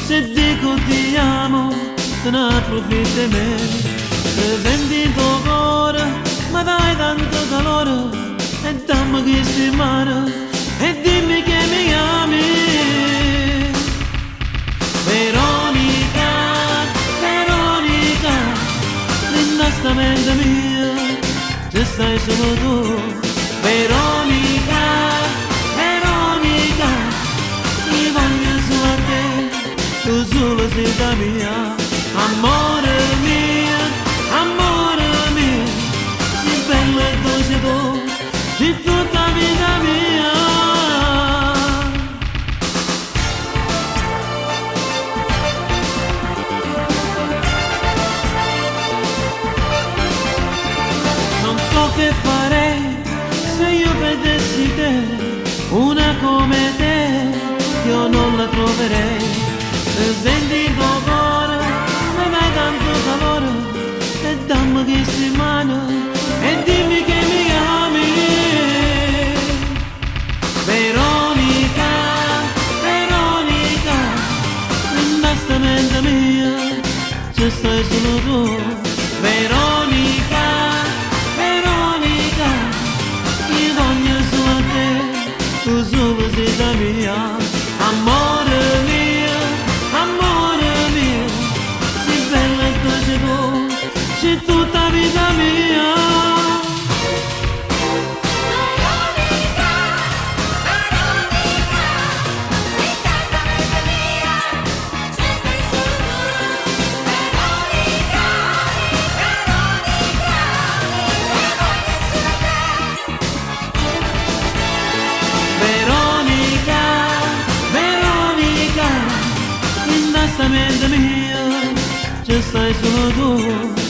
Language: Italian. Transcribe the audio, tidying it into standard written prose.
Se dico ti amo, te ne approfitti bene. Se senti il tuo cuore, ma dai tanto calore, e dammi queste mani, e dimmi che mi ami. Veronica, Veronica, l'innastamento mio, se stai solo tu. Veronica, Veronica, mi voglio solo a te, tu solo sei da mia. Amore mio, sei bello e dolce tu, sei tutta vita mia. Non so che farei se io vedessi te, una come te, io non la troverei. Se senti il tuo cuore, mi dai tanto calore, e dammi queste mani, e dimmi che mi ami. Veronica, Veronica, l'innastamento mio, se stai solo tu. Veronica, Veronica, io voglio solo a te, tu solo sei da mia. Amore mio, sei bella e dolce tu, sei tutta vita mia. Veronica, Veronica, l'innastamento mio, se stai solo tu. Veronica, Veronica, io voglio solo a te. Veronica, Veronica, l'innastamento mio, ci stai solo tu.